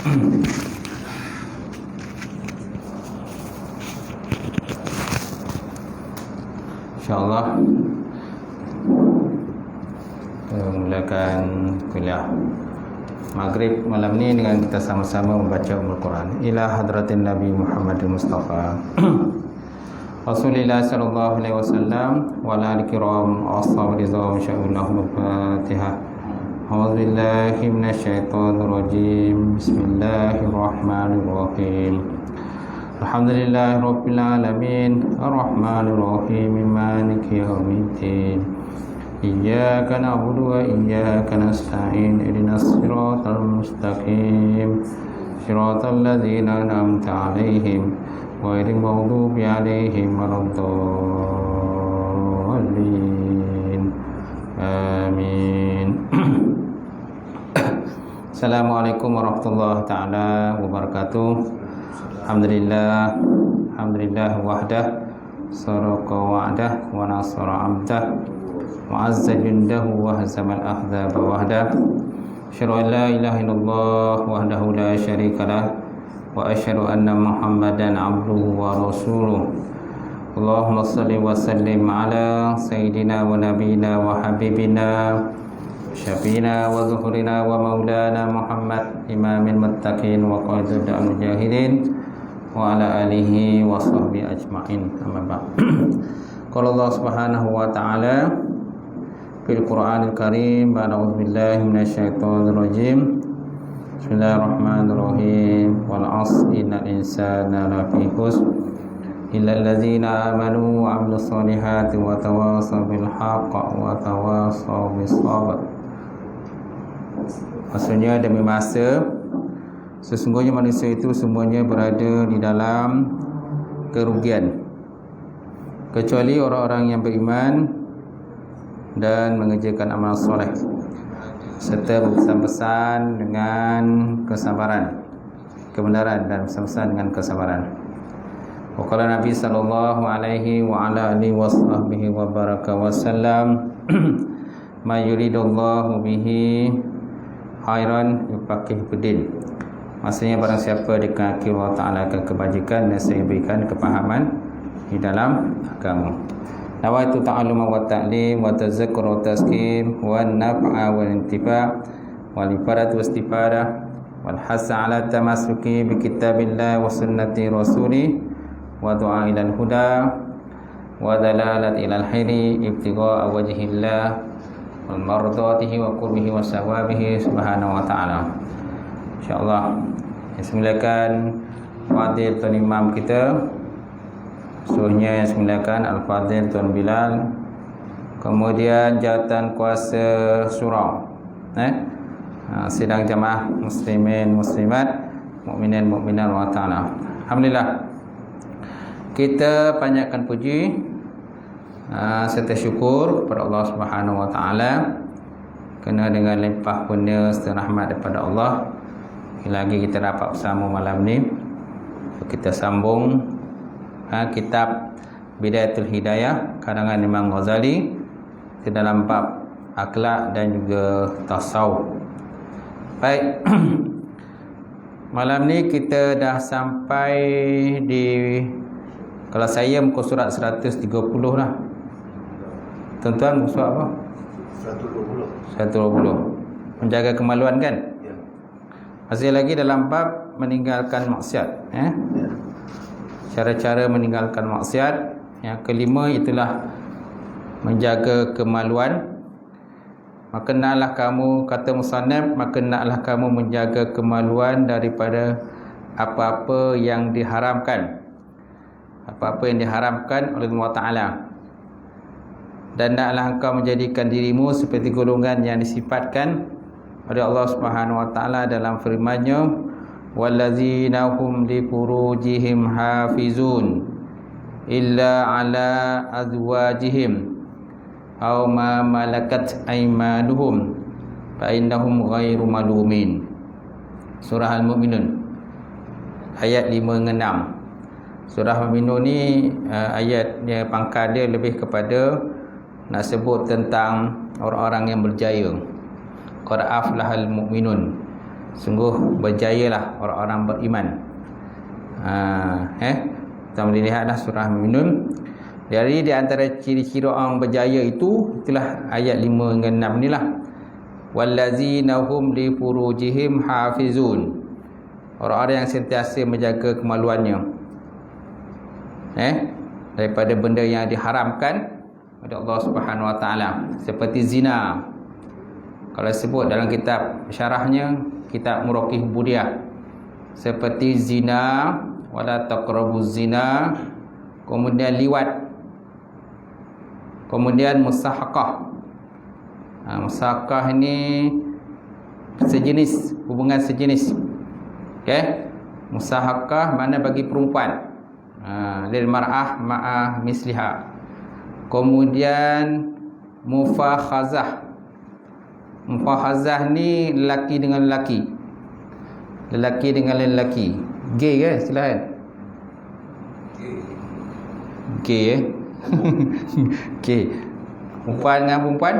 InsyaAllah kita mulakan kuliah Maghrib malam ni dengan kita sama-sama membaca Al-Quran. Ila hadratin Nabi Muhammad Mustafa Rasulillah sallallahu alaihi wasallam wa ala al-kiram ashabi rizam sya'ullahu al-Fatihah. A'udzu billahi minasyaitonir rajim. Bismillahirrahmanirrahim. Alhamdulillahi rabbil alamin arrahmanir rahim maliki yaumiddin. Iyyaka na'budu wa iyyaka nasta'in ihdinas siratal mustaqim siratal ladzina an'amta 'alaihim ghairil maghdubi 'alaihim waladdallin. Amin. Assalamualaikum warahmatullahi taala wabarakatuh. Alhamdulillah wahdah saraqa wa'dah wa nasara 'abdah wa 'azza jundahu wa hazamal ahzaba wahdah. Asyhadu an la ilaha illallah wahdahu la syarikalah wa asyhadu anna Muhammadan 'abduhu wa rasuluh. Allahumma shalli wa sallim ala sayyidina wa nabiyina wa habibina syafiina wa zuhurina wa maulana Muhammad imamil muttaqin wa qaidul mujahidin wa ala alihi wa sahbihi ajma'in. Amma ba'd. Qala Allah Subhanahu wa ta'ala fil Qur'anil Karim, a'udzu billahi minasyaitonir rajim. Bismillahirrahmanirrahim. Wal 'asri innal insana lafi khusr illal ladzina amanu wa 'amilus solihati wa tawassaw bil haqqi wa tawassaw bis sabr. Maksudnya demi masa sesungguhnya manusia itu semuanya berada di dalam kerugian kecuali orang-orang yang beriman dan mengerjakan amal soleh serta berpesan-pesan dengan kesabaran, kebenaran dan berpesan-pesan dengan kesabaran. Waqala Nabi sallallahu alaihi wa ala alihi wasahbihi wa baraka wasallam ma yuridullahu bihi khairan yufaqihu fiddin. Maksudnya barang siapa dikehendaki Allah Ta'ala akan kebajikan dan saya berikan kepahaman di dalam agama. Nawaitu ta'alluma wa ta'lim wa tazakkur wa tazkim wa naf'a wa intifa' wal ifadat wa istifadah wal hasa ala tamasuki bi kitabillah wa sunnati rasuli wa du'a ilal huda wa dalalat ilal khairi ibtigha'a wajhillah wal mardatihi wa qurbihi wa sawabihi subhanahu wa ta'ala. InsyaAllah yang Fadil Tuan Imam kita, suruhnya yang semulakan Al-Fadil Tuan Bilal, kemudian jawatan kuasa surau, sidang jamaah muslimin muslimat, mukminin mukminat wa ta'ala. Alhamdulillah, kita panjatkan puji serta syukur kepada Allah Subhanahu wa ta'ala kerana dengan limpah kurnia serta rahmat daripada Allah lagi kita dapat bersama malam ni. Kita sambung kitab Bidayatul Hidayah karangan Imam Ghazali ke dalam bab akhlak dan juga tasawuf. Baik. Malam ni kita dah sampai di, kalau saya muka surat 130 lah. Tuan-tuan muka surat apa? 120. Menjaga kemaluan kan? Masih lagi dalam bab meninggalkan maksiat, cara-cara meninggalkan maksiat. Yang kelima itulah menjaga kemaluan. Maka naklah kamu, kata musannaf, maka naklah kamu menjaga kemaluan daripada apa-apa yang diharamkan, apa-apa yang diharamkan oleh Allah Ta'ala. Dan naklah engkau menjadikan dirimu seperti golongan yang disifatkan oleh Allah Subhanahu wa ta'ala dalam firman-Nya, wallazina hum lifurujihim hafizun illa ala azwajihim aw ma malakat aymanuhum fa innahum ghairu malumin. Surah Al-Mu'minun ayat 5 dan 6. Surah Al-Mu'minun ni ayatnya, pangkal dia lebih kepada nak sebut tentang orang-orang yang berjaya. Qad aflahal mu'minun. Sungguh berjayalah orang-orang beriman. Kita boleh lihatlah surah Mu'minun. Dari di antara ciri-ciri orang berjaya itulah ayat 5 hingga 6 ni lah. Wallazina hum li furujihim hafizun. Orang-orang yang sentiasa menjaga kemaluannya, daripada benda yang diharamkan oleh Allah Subhanahu Wa Taala, seperti zina. Kalau sebut dalam kitab syarahnya, kitab Muraqih Budiah, seperti zina, wala taqrabuz zina, kemudian liwat, kemudian musahaqah. Musahaqah ini sejenis, hubungan sejenis. Musahaqah mana bagi perempuan, lil mar'ah ma'a misliha. Kemudian mufakhazah. Mufakhazah ni lelaki dengan lelaki, lelaki dengan lelaki. Gay ke silakan? Gay Gay. Perempuan dengan perempuan,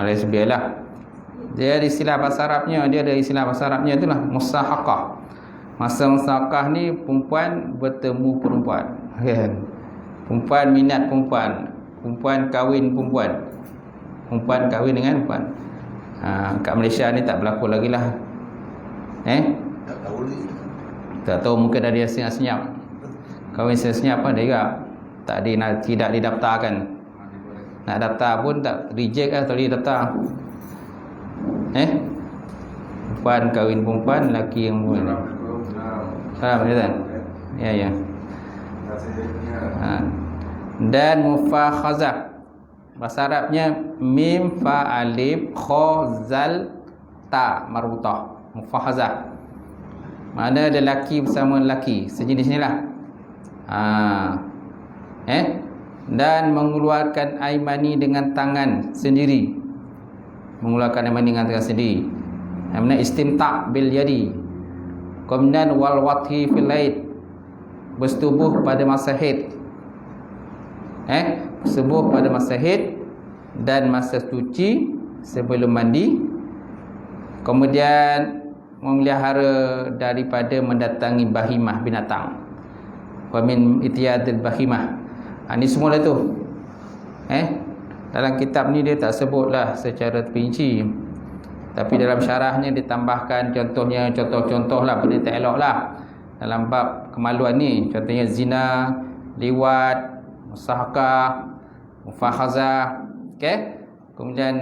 lesbian lah. Dia ada istilah bahasa Arabnya, itulah musahaqah. Masa musahaqah ni perempuan bertemu perempuan, kan? Perempuan minat perempuan, perempuan kahwin perempuan, perempuan kahwin dengan perempuan. Kat Malaysia ni tak berlaku lagi lah. Tak tahu, mungkin ada yang senyap-senyap. Kahwin senyap apa dia juga tidak didaftarkan. Nak daftar pun tak, reject lah, tak boleh daftar. Perempuan kahwin perempuan, lelaki yang perempuan. Salam dia kan? Ya. Dan mufakhazah, bahasa Arabnya mim fa alif kha zal ta marbutah. Mufakhazah mana lelaki bersama lelaki, sejenis ni lah. Dan mengeluarkan air mani dengan tangan sendiri. Mengeluarkan air mani dengan tangan sendiri, namanya istimta' bil yadi. Kemudian wal wathi fil haid, bersetubuh pada masa haid. Bersetubuh pada masa haid dan masa suci sebelum mandi. Kemudian memelihara daripada mendatangi bahimah binatang. Wa min itiyadil bahimah. Ini semua dah tu. Dalam kitab ni dia tak sebutlah secara terperinci, tapi dalam syarahnya ditambahkan contoh-contoh lah, benda tak elok lah dalam bab kemaluan ni. Contohnya zina, liwat, musahaqah, mufakhazah, kemudian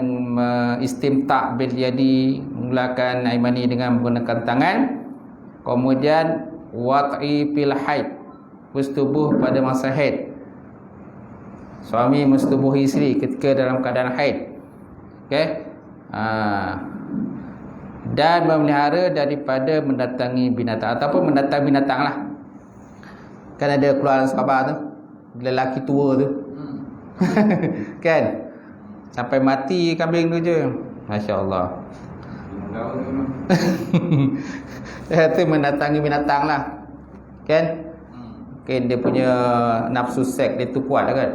istimta' bil yadi, mengeluarkan air mani dengan menggunakan tangan. Kemudian wat'i fil haid, bersetubuh pada masa haid. Suami mensetubuhi isteri ketika dalam keadaan haid. Dan memelihara daripada mendatangi binatang, ataupun mendatangi binatang lah. Kan ada keluaran sahabat tu, lelaki tua tu kan, sampai mati kambing tu je, Masya Allah. Itu mendatangi binatang lah, kan? Mungkin dia punya nafsu seks dia tu kuat lah kan.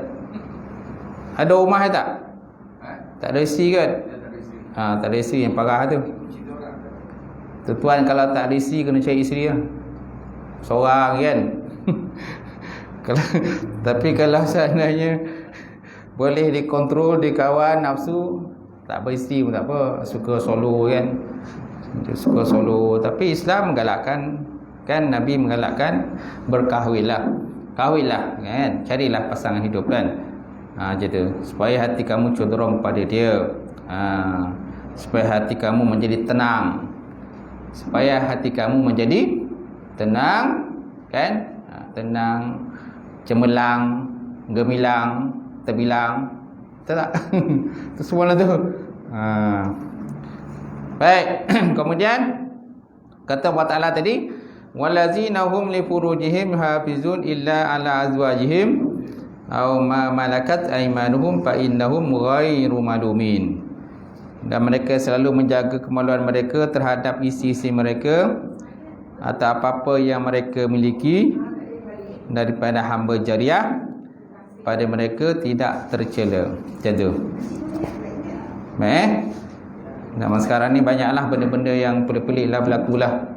Ada rumah tak? Tak ada isi kan? Tak ada isi, yang parah tu. Tuan kalau tak ada isi kena cari isteri lah, seorang kan. Tapi kalau seandainya boleh dikontrol, dikawan nafsu, tak beristeri pun tak apa, suka solo kan. Suka solo. Tapi Islam menggalakkan, kan, Nabi menggalakkan berkahwinlah. Kahwinlah kan, carilah pasangan hidup kan. Macam tu, supaya hati kamu cenderung pada dia. Supaya hati kamu menjadi tenang, supaya hati kamu menjadi tenang, kan? Tenang, cemerlang, gemilang, terbilang. Betul tak? Itu semua lah tu. Baik. Kemudian kata Allah Ta'ala tadi, wallazina hum li furujihim hafizun illa ala azwajihim aw ma malakat aymanuhum fa innahum ghairu malumin. Dan mereka selalu menjaga kemaluan mereka terhadap isi-isi mereka atau apa-apa yang mereka miliki daripada hamba jariah, pada mereka tidak tercela. Macam tu. Zaman sekarang ni banyaklah benda-benda yang pelik-pelik lah berlaku lah.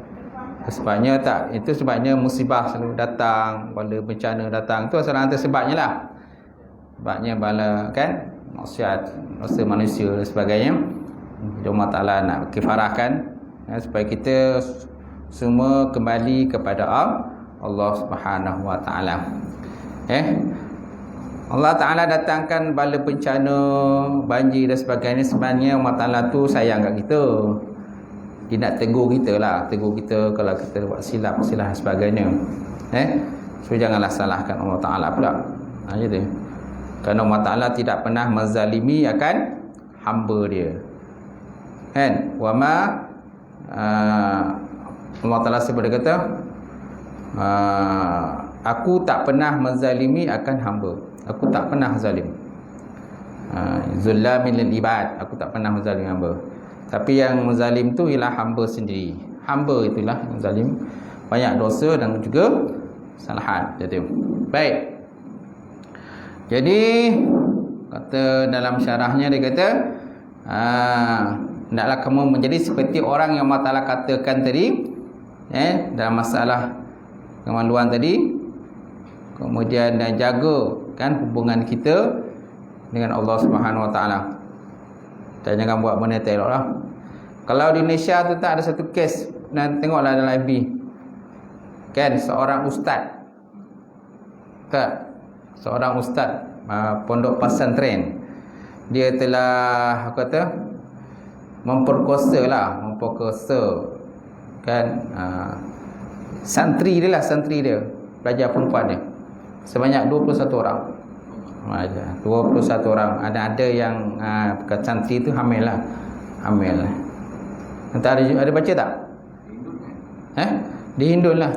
Sebabnya tak, itu sebabnya musibah selalu datang, bala bencana datang. Itu salah satu sebabnya lah. Sebabnya bala kan maksiat, dosa manusia dan sebagainya. Allah Ta'ala nak kifarahkan supaya kita semua kembali kepada Allah Subhanahu Wa Ta'ala. Allah Ta'ala datangkan bala bencana, banjir dan sebagainya. Sebenarnya Allah Ta'ala tu sayang kat kita. Dia nak tegur kita lah, tegur kita kalau kita buat silap dan sebagainya. So janganlah salahkan Allah Ta'ala pula. Gitu. Kerana Allah Ta'ala tidak pernah menzalimi akan hamba dia. Kan? Wa ma Allah Ta'ala sebut, dia kata aku tak pernah menzalimi akan hamba. Aku tak pernah zalim. Zulamin lil ibad. Aku tak pernah menzalim hamba. Tapi yang menzalim tu ialah hamba sendiri. Hamba itulah yang zalim. Banyak dosa dan juga kesalahan. Baik. Jadi kata dalam syarahnya, dia kata hendaklah kamu menjadi seperti orang yang Allah Ta'ala katakan tadi, dalam masalah kemaluan tadi. Kemudian dan jaga kan hubungan kita dengan Allah Subhanahu Wa Ta'ala. Dan jangan buat benda tak elok lah. Kalau di Malaysia tu tak ada satu kes, dan tengoklah dalam FB kan, seorang ustaz, tak, seorang ustaz pondok pesantren, dia telah kata memperkosa kan santri dia, pelajar perempuan dia, sebanyak 21 orang. 21 orang. Ada yang santri tu hamil lah. Entah ada baca tak? Di Hindun lah.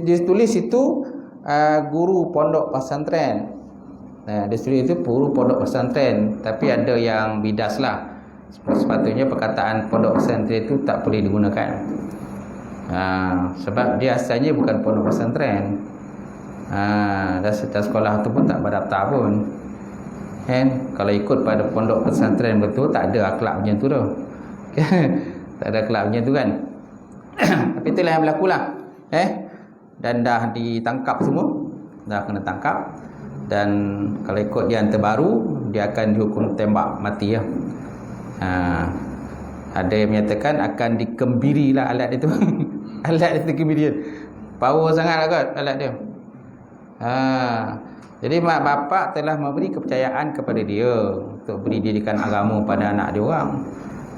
Ditulis itu guru pondok pesantren. Dia tulis itu guru pondok pesantren, tapi ada yang bidas lah. Sepatutnya perkataan pondok pesantren itu tak boleh digunakan. Sebab dia asalnya bukan pondok pesantren. Dan sekolah tu pun tak berdaftar pun. Kalau ikut pada pondok pesantren betul, tak ada akhlak macam tu tu. Tak ada akhlak macam tu kan. Tapi itulah yang berlaku lah. Dan dah ditangkap semua. Dah kena tangkap. Dan kalau ikut dia yang terbaru, dia akan dihukum tembak mati ya. Ada yang menyatakan akan dikembiri lah alat itu. Alat itu kembirian. Power sangat lah kot alat dia. Jadi mak bapak telah memberi kepercayaan kepada dia untuk beri didikan agama pada anak dia orang.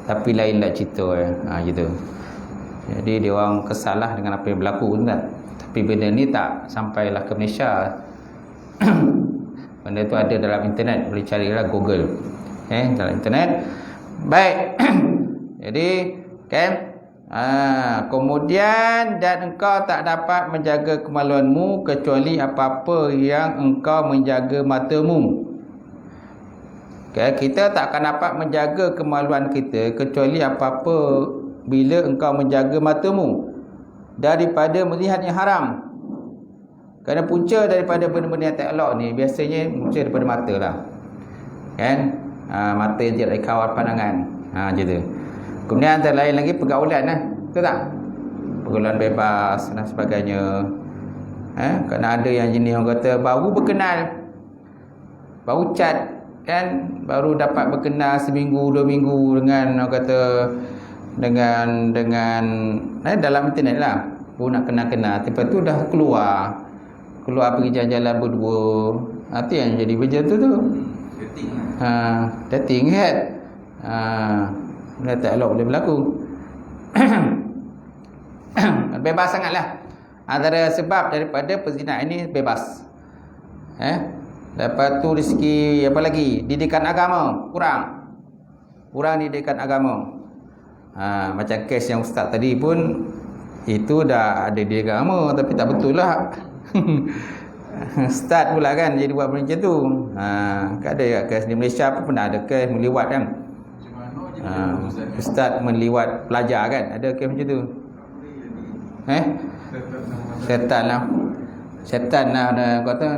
Tapi lainlah cerita gitu. Jadi dia orang kesalah dengan apa yang berlaku kan. Tapi benda ni tak sampailah ke Malaysia. Benda tu ada dalam internet, boleh carilah Google. Dalam internet. Baik. Jadi kan, kemudian dan engkau tak dapat menjaga kemaluanmu kecuali apa-apa yang engkau menjaga matamu. Kita tak akan dapat menjaga kemaluan kita kecuali apa-apa bila engkau menjaga matamu daripada melihat yang haram. Kerana punca daripada benda-benda yang tak elok ni biasanya punca daripada mata lah. Kan? Mata yang tidak dikawal pandangan. Macam tu. Kemudian antara lain lagi pergaulan lah. Betul tak? Pergaulan bebas dan sebagainya. Kerana ada yang jenis orang kata baru berkenal, baru chat kan, baru dapat berkenal seminggu 2 minggu dengan orang kata dengan dalam internet lah. Baru nak kenal-kenal, lepas tu dah keluar pergi jalan-jalan berdua. Itu yang jadi macam tu. Dating kan. Benda tak elok boleh berlaku. Bebas sangatlah. Antara sebab daripada perzinahan ini bebas. Lepas tu dari segi apa lagi? Didikan agama kurang didikan agama. Macam kes yang ustaz tadi pun, itu dah ada didikan agama tapi tak betul lah. Ustaz pula kan jadi buat macam tu. Ada kes di Malaysia pun pernah ada kes meliwat kan. Ustaz meliwat pelajar kan, ada kes macam tu. Syaitan lah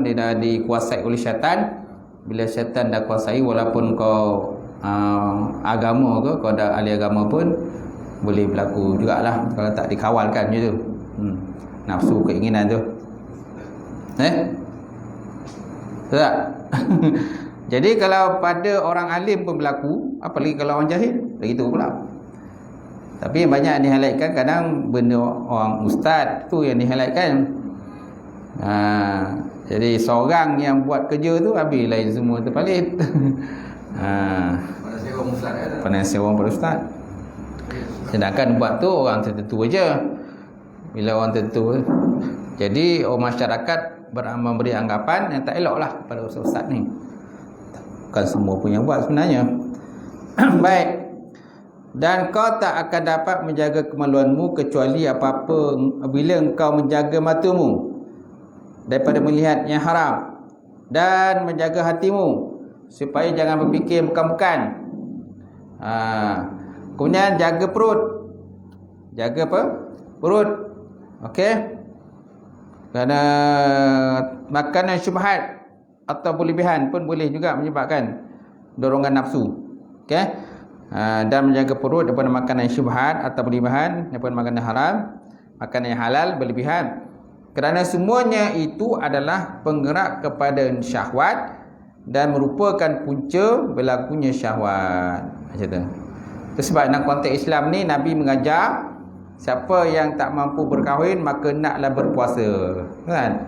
dia dah dikuasai oleh syaitan. Bila syaitan dah kuasai, walaupun kau agama ke, kau dah ahli agama pun boleh berlaku jugalah kalau tak dikawalkan je tu. Nafsu keinginan tu. Betul tak? Jadi kalau pada orang alim pun berlaku, apalagi kalau orang jahil, begitu pula. Tapi yang banyak dihighlightkan kadang benda orang ustaz tu yang dihighlightkan. Jadi seorang yang buat kerja tu habis lain semua terpalit. Pada seorang ustaz kan? Pada seorang pada ustaz. Sedangkan buat tu orang tertentu aja. Bila orang tertentu. Jadi orang masyarakat memberi anggapan yang tak elok lah pada ustaz ni. Bukan semua pun yang buat sebenarnya. Baik. Dan kau tak akan dapat menjaga kemaluanmu kecuali apa-apa bila engkau menjaga matamu daripada melihat yang haram, dan menjaga hatimu supaya jangan berfikir bukan-bukan. Kemudian jaga perut. Jaga apa? Perut. Okey. Kerana makanan syubhat atau berlebihan pun boleh juga menyebabkan dorongan nafsu. Okey. Dan menjaga perut daripada makanan syubhat atau berlebihan, daripada makanan haram, makanan yang halal berlebihan. Kerana semuanya itu adalah penggerak kepada syahwat dan merupakan punca berlakunya syahwat. Macam tu. Itu sebab dalam konteks Islam ni Nabi mengajar siapa yang tak mampu berkahwin maka naklah berpuasa. Kan?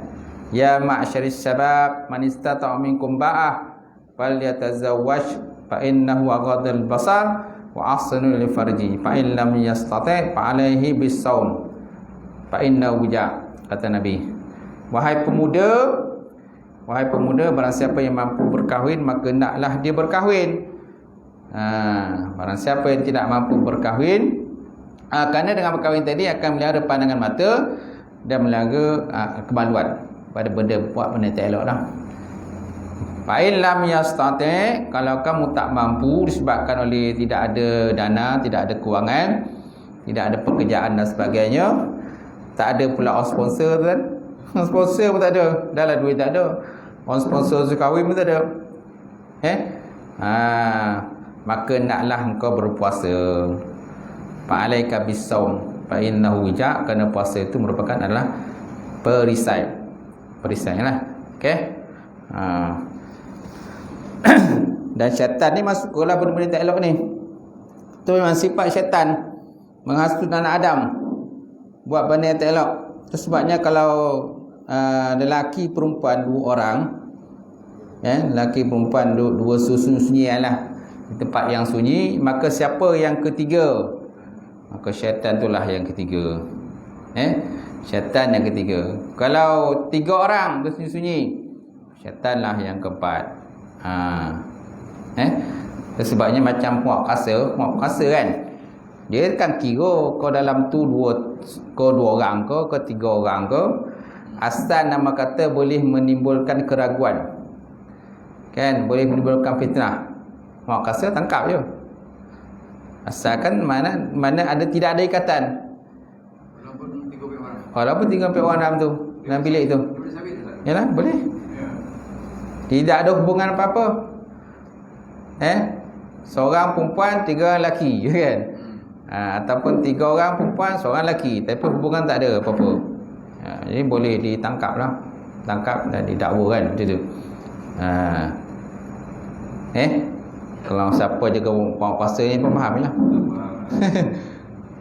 Ya ma'syaris syabab man istata'a minkum ba'ah falyatazawwaj fa innahu aghadul basar wa ahsanu lil farji fa in lam yastati' fa alaihi bis-shaum fa innahu wija'. Kata Nabi, wahai pemuda, barang siapa yang mampu berkahwin maka naklah dia berkahwin. Barang siapa yang tidak mampu berkahwin, kerana dengan berkahwin tadi akan melihara pandangan mata dan melihara kemaluan pada buat benda tak elok lah. Fa'in lam yastati', kalau kamu tak mampu disebabkan oleh tidak ada dana, tidak ada kewangan, tidak ada pekerjaan dan sebagainya, tak ada pula orang sponsor tu kan. Sponsor pun tak ada. Dah lah duit tak ada. Orang sponsor kahwin pun tak ada. Maka naklah engkau berpuasa. Fa'alaika bis-shaum fa innahu wija', kerana puasa itu merupakan adalah perisai. Perisai lah. Okey. Dan syaitan ni masuk ke lah benda-benda tak elok ni. Itu memang sifat syaitan, menghasut anak Adam, buat benda yang tak elok. Itu sebabnya kalau lelaki perempuan dua orang, lelaki perempuan dua sunyi lah di tempat yang sunyi, maka siapa yang ketiga? Maka syaitan itulah yang ketiga. Syaitan yang ketiga. Kalau tiga orang bersunyi-sunyi, syaitanlah yang keempat. Sebabnya macam puak kasa kan, dia kan kira kau dalam tu dua orang ke tiga orang ke, asal nama kata boleh menimbulkan keraguan kan, boleh menimbulkan fitnah. Puak kasa tangkap je, asalkan mana ada tidak ada ikatan. Walaupun 3 orang dalam tu, dalam bilik tu, yalah boleh. Tidak ada hubungan apa-apa. Seorang perempuan, 3 lelaki kan. Ataupun 3 orang perempuan, seorang lelaki, tapi hubungan tak ada apa-apa. Jadi boleh ditangkap lah. Tangkap dan didakwa kan, macam tu. Kalau siapa jaga puasa puasa ni pun faham lah.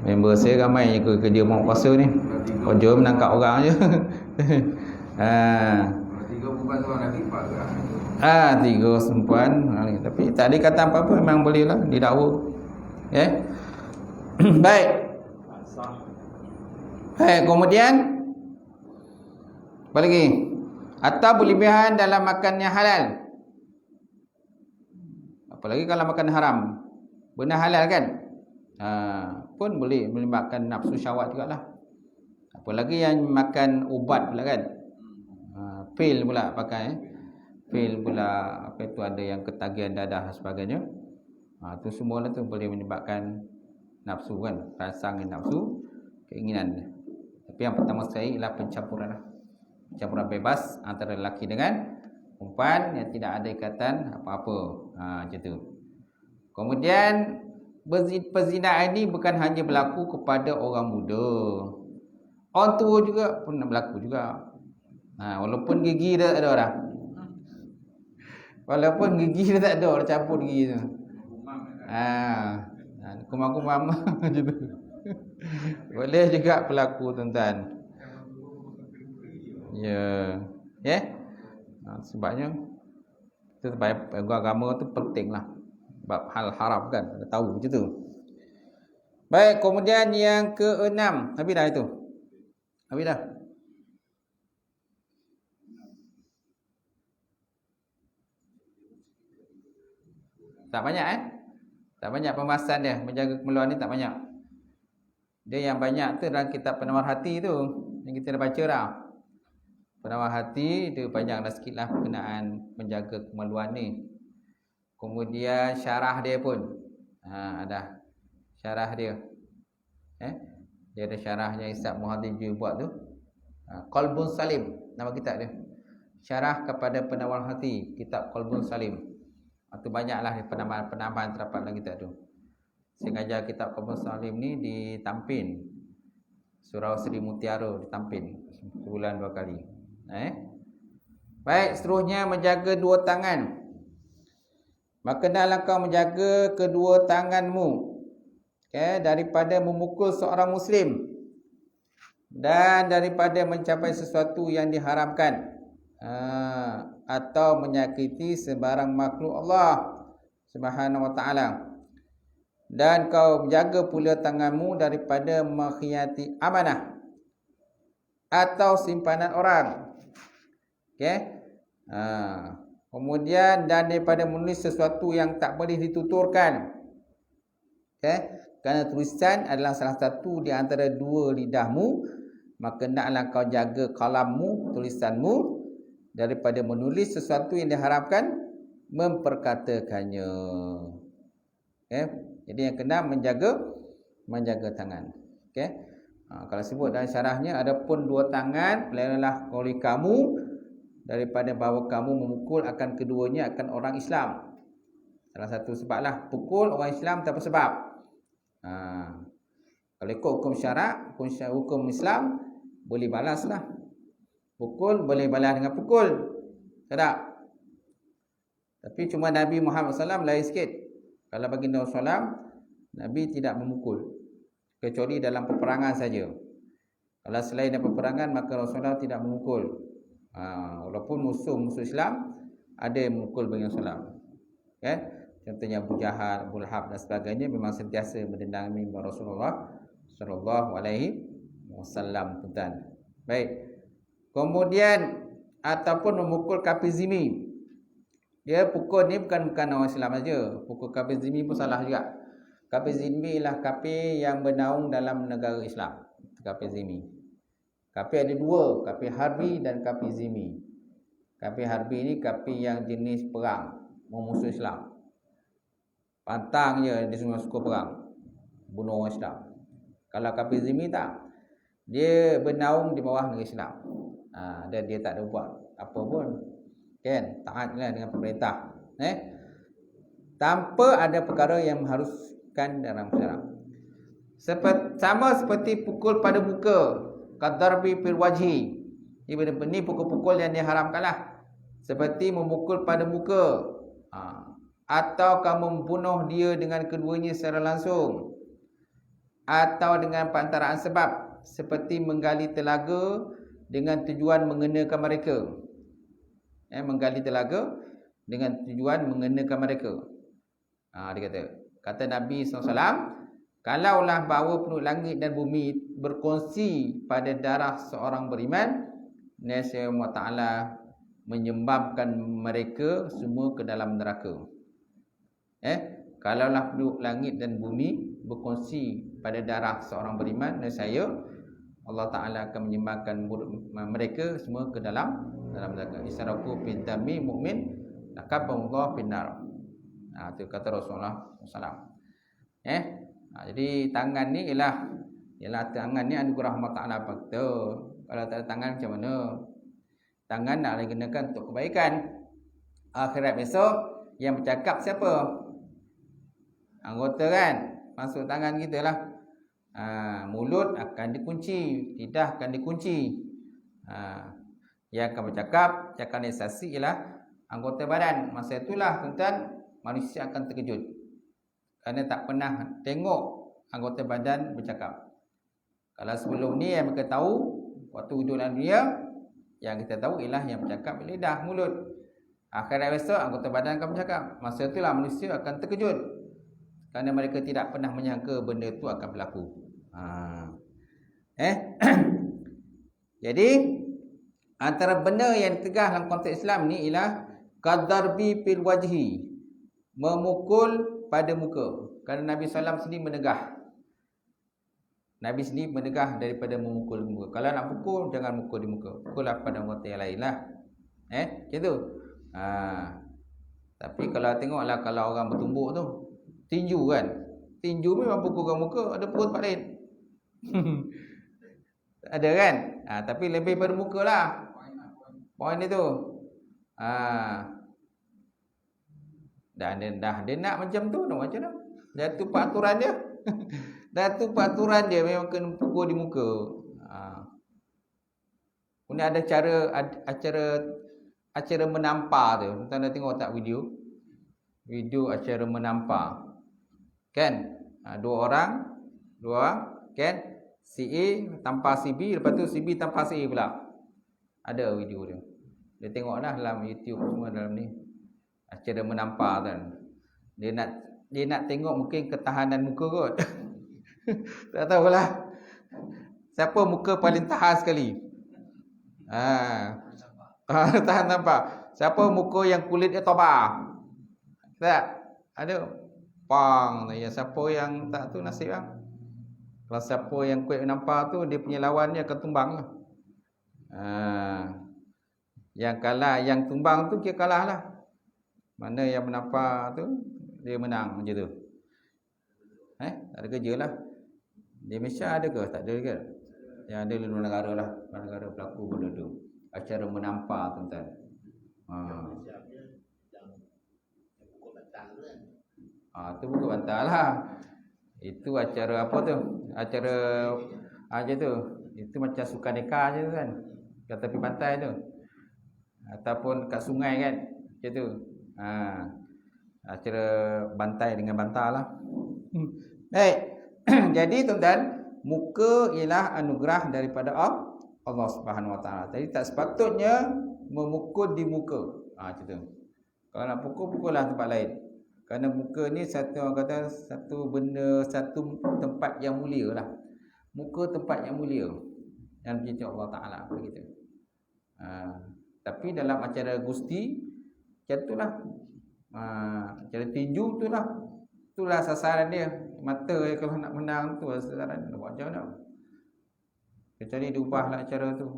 Member saya ramai yang kerja puasa ni. Kerja menangkap orang je. 3 perempuan seorang lelaki 4 orang. 3 perempuan. Tapi tak ada kata apa-apa, memang boleh lah didakwa. Baik. Kemudian apa lagi? Atau berlebihan dalam makan yang halal. Apalagi kalau makan haram, benda halal kan, pun boleh menyebabkan nafsu syahwat jugalah. Apalagi yang makan ubat pula kan, pil pula pakai, pil pula apa itu, ada yang ketagihan dadah dan sebagainya. Itu semua tu boleh menyebabkan nafsu kan, rangsang nafsu, keinginan. Tapi yang pertama sekali ialah pencampuran lah. Campuran bebas antara lelaki dengan Perempuan yang tidak ada ikatan apa-apa. Macam tu. Kemudian perzinaan ini bukan hanya berlaku kepada orang muda. Orang tua juga pun berlaku juga. Walaupun gigi dah tak ada dah. Walaupun gigi dah tak ada, dah campur gigi tu. Kumam-kumam macam tu. Boleh juga berlaku tuan-tuan. Ya. Sebabnya kita sebab agama tu penting lah. Sebab hal haram kan, ada tahu macam tu. Baik, kemudian yang keenam. Habis dah itu? Habis dah? Tak banyak tak banyak pembahasan dia. Menjaga kemeluan ni tak banyak. Dia yang banyak tu dalam kitab Penawar Hati tu, yang kita dah baca dah. Penawar Hati dia banyak dah sikit lah berkenaan menjaga kemaluan ni. Kemudian syarah dia pun ada syarah dia. Dia ada syarahnya Ustaz Muhammad buat tu. Qalbun Salim nama kitab dia. Syarah kepada Penawar Hati, kitab Qalbun Salim. Itu banyaklah penambahan terdapat dalam kitab tu. Saya ngajar kitab Qalbun Salim ni di Tampin. Surau Seri Mutiara di Tampin. Sebulan 2 kali. Baik, seterusnya menjaga 2 tangan. Maka hendaklah kau menjaga kedua tanganmu daripada memukul seorang Muslim dan daripada mencapai sesuatu yang diharamkan atau menyakiti sebarang makhluk Allah Subhanahu wa ta'ala. Dan kau jaga pula tanganmu daripada mengkhianati amanah atau simpanan orang. Kemudian dan daripada menulis sesuatu yang tak boleh dituturkan. Kerana tulisan adalah salah satu di antara 2 lidahmu, maka hendaklah kau jaga kalammu, tulisanmu daripada menulis sesuatu yang diharapkan memperkatakannya. Jadi yang keenam menjaga tangan. Kalau sebut dalam syarahnya, adapun 2 tangan peliharalah oleh kamu daripada bahawa kamu memukul akan keduanya akan orang Islam. Salah satu sebablah pukul orang Islam tanpa sebab. Kalau ikut hukum syarak, hukum Islam, boleh balaslah. Pukul boleh balas dengan pukul. Tak? Tapi cuma Nabi Muhammad SAW lain sikit. Kalau baginda SAW, Nabi tidak memukul kecuali dalam peperangan saja. Kalau selain dari peperangan, maka Rasulullah tidak memukul. Walaupun musuh Islam ada yang memukul baginda SAW. Contohnya Abu Jahal, Abu Lahab dan sebagainya memang sentiasa mendendangi Rasulullah sallallahu alaihi wasallam. Baik. Kemudian ataupun memukul kafir zimmi. Dia pukul ni bukan orang Islam saja. Pukul kafir zimmi pun salah juga. Kafir zimmi ialah kafir yang bernaung dalam negara Islam. Kafir zimmi. Kafir ada 2, kafir harbi dan kafir zimmi. Kafir harbi ni kafir yang jenis perang, memusuh Islam. Pantang je dia semua suka perang, bunuh orang Islam. Kalau kafir zimmi tak, dia bernaung di bawah negara Islam. Dan dia tak ada buat apa pun, taatlah dengan pemerintah, tanpa ada perkara yang mengharuskan dalam syarak. Sama seperti pukul pada muka, qadarbi fil wajhi. Ini pukul-pukul yang diharamkanlah. Seperti memukul pada muka, atau kamu membunuh dia dengan keduanya secara langsung, atau dengan pantaraan sebab, seperti menggali telaga dengan tujuan mengenakan mereka. Menggali telaga dengan tujuan mengenakan mereka. Dia kata Nabi SAW, kalaulah bahawa penduduk langit dan bumi berkongsi pada darah seorang beriman, nescaya Allah Ta'ala menyembabkan mereka semua ke dalam neraka. Kalaulah penduduk langit dan bumi berkongsi pada darah seorang beriman, nescaya Allah Ta'ala akan menyembabkan mereka semua ke dalam neraka. Isaraku fi dami mu'min lakabullah finnar. Itu kata Rasulullah SAW. Jadi tangan ni ialah tangan ni anugerah Allah Ta'ala. Kalau tak ada tangan macam mana? Tangan nak digunakan untuk kebaikan. Akhirat besok yang bercakap siapa? Anggota kan? Masuk tangan kita lah. Mulut akan dikunci, lidah akan dikunci. Yang akan bercakap, yang akan disaksi ialah anggota badan. Masa itulah tuan-tuan, manusia akan terkejut kerana tak pernah tengok anggota badan bercakap. Kalau sebelum ni yang mereka tahu waktu hidup dalam dunia, yang kita tahu ialah yang bercakap lidah, mulut. Akhirat besok anggota badan akan bercakap. Masa itulah manusia akan terkejut kerana mereka tidak pernah menyangka benda itu akan berlaku. Jadi antara benda yang tegah dalam konteks Islam ni ialah qadarbi fil wajhi, memukul pada muka. Kerana Nabi SAW sendiri menegah. Nabi sendiri menegah daripada memukul muka. Kalau nak pukul, jangan mukul di muka. Pukullah pada anggota yang lain lah. Macam tu. Tapi kalau tengoklah kalau orang bertumbuk tu, tinju kan. Tinju memang pukulkan muka, ada pukul tempat lain. Ada kan? Tapi lebih pada muka lah. Poin dia tu. Dia nak macam tu, nak macam mana? Dah tu peraturan dia. Dah tu peraturan dia, memang kena pukul di muka. Kemudian ada acara menampar tu. Tuan dah tengok tak video? Video acara menampar. Kan? Dua orang, kan? Si A tampar si B, lepas tu si B tampar si A pula. Ada video dia. Dia tengoklah dalam YouTube semua dalam ni. Acara menampar kan. Dia nak tengok mungkin ketahanan muka kot. Tak tahulah. Siapa muka paling tahan sekali? Tahan nampak. Siapa muka yang kulit dia tobak? Tak? Ada. Pang. Ya, siapa yang tak tu nasib lah. Kalau siapa yang kulit menampar tu, dia punya lawan dia akan tumbang lah. Yang kalah, yang tumbang tu dia kalah lah. Mana yang menampar tu, dia menang macam tu. Tak ada kerja lah. Di Malaysia ada ke? Tak ada ke? Yang ada di luar negara lah. Luar negara berlaku benda tu. Acara menampar tuan-tuan. Itu bukan bantal lah. Itu acara apa tu? Acara aja tu. Itu macam sukan deka je kan. Kat tepi pantai tu. Ataupun kat sungai kan. Macam tu. Acara bantai dengan bantal lah. Baik. Jadi tuan-tuan, muka ialah anugerah daripada Allah Subhanahu Wa Taala. Jadi tak sepatutnya memukul di muka. Macam tu. Kalau nak pukul, pukullah tempat lain. Kerana muka ni satu orang kata satu benda, satu tempat yang mulia lah. Muka tempat yang mulia yang dicintai Allah Taala begitu. Tapi dalam acara gusti macam itulah. Acara tinju itulah sasaran dia. Mata kalau nak menang tu sasaran dia. Buat macam mana? Kecuali diubahlah acara tu.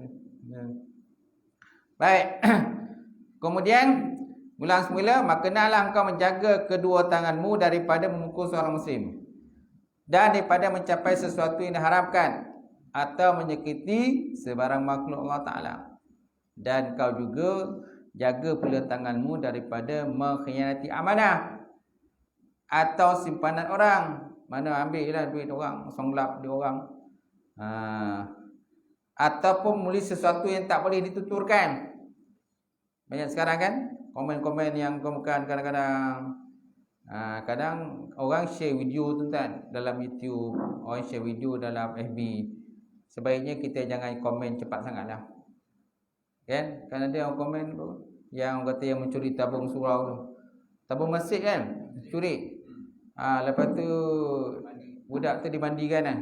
Baik. Kemudian mula semula, maka naklah engkau menjaga kedua tanganmu daripada memukul seorang muslim dan daripada mencapai sesuatu yang diharamkan atau menyakiti sebarang makhluk Allah Ta'ala. Dan kau juga jaga pula tanganmu daripada mengkhianati amanah atau simpanan orang. Mana ambil lah duit orang, songlap dia orang. Ataupun menulis sesuatu yang tak boleh dituturkan. Banyak sekarang kan komen-komen yang kemukakan kadang-kadang. Kadang orang share video tuan-tuan dalam YouTube, orang share video dalam FB. Sebaiknya kita jangan komen cepat sangatlah. Kan? Kan ada orang komen tu yang kata yang mencuri tabung surau tu. Tabung masjid kan? Curi. Lepas tu budak tu dimandikan kan.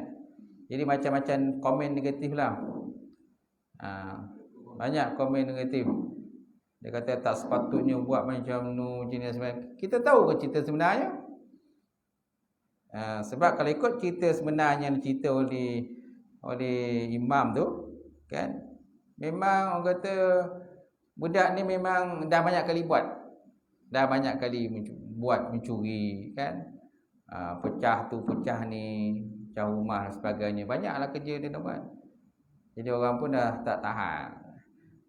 Jadi macam-macam komen negatif lah. Banyak komen negatif. Dia kata tak sepatutnya buat macam nu jenis sebenarnya. Kita tahu ke cerita sebenarnya? Sebab kalau ikut cerita sebenarnya yang cerita oleh imam tu kan, memang orang kata budak ni memang dah banyak kali buat. Dah banyak kali buat mencuri kan. Pecah tu, pecah ni, pecah rumah dan sebagainya. Banyaklah kerja dia dah buat. Jadi orang pun dah tak tahan.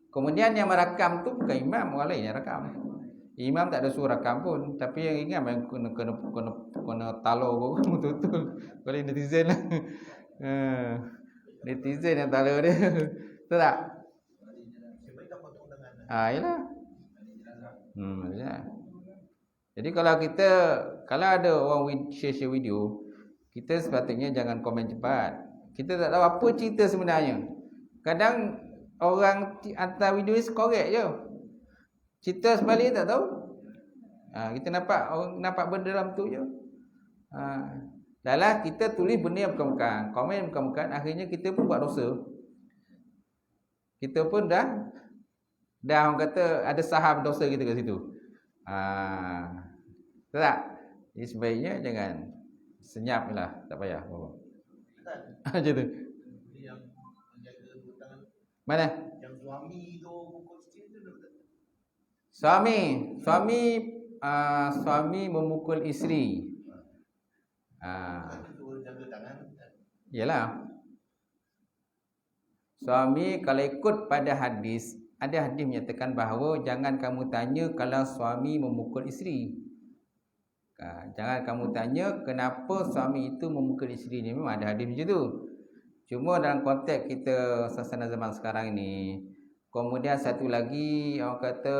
Kemudian yang merakam tu bukan imam, orang lain yang rakam. Imam tak ada suruh rakam pun, tapi yang ingat memang kena talau kau betul-betul. Boleh netizen lah. Netizen yang talau dia. Betul tak? Yalah. Ya. Jadi kalau ada orang share video, kita sepatutnya jangan komen cepat. Kita tak tahu apa cerita sebenarnya. Kadang orang hantar video ni korek je. Cerita sebalik tak tahu. Kita nampak benda dalam tu je. Dahlah kita tulis benda yang bukan-bukan, komen bukan-bukan, akhirnya kita pun buat dosa. Kita pun dah orang kata ada saham dosa kita kat situ. Betul tak? Jadi sebaiknya jangan senyap je lah, tak payah. Macam tu. Yang menjaga tangan. Mana? Yang suami tu pukul isteri tu betul. Suami memukul isteri. Itu jaga tangan. Yalah. Suami kalau ikut pada hadis, ada hadis menyatakan bahawa jangan kamu tanya kalau suami memukul isteri. Jangan kamu tanya kenapa suami itu memukul isteri ni. Memang ada hadis macam tu. Cuma dalam konteks kita suasana zaman sekarang ni, kemudian satu lagi orang kata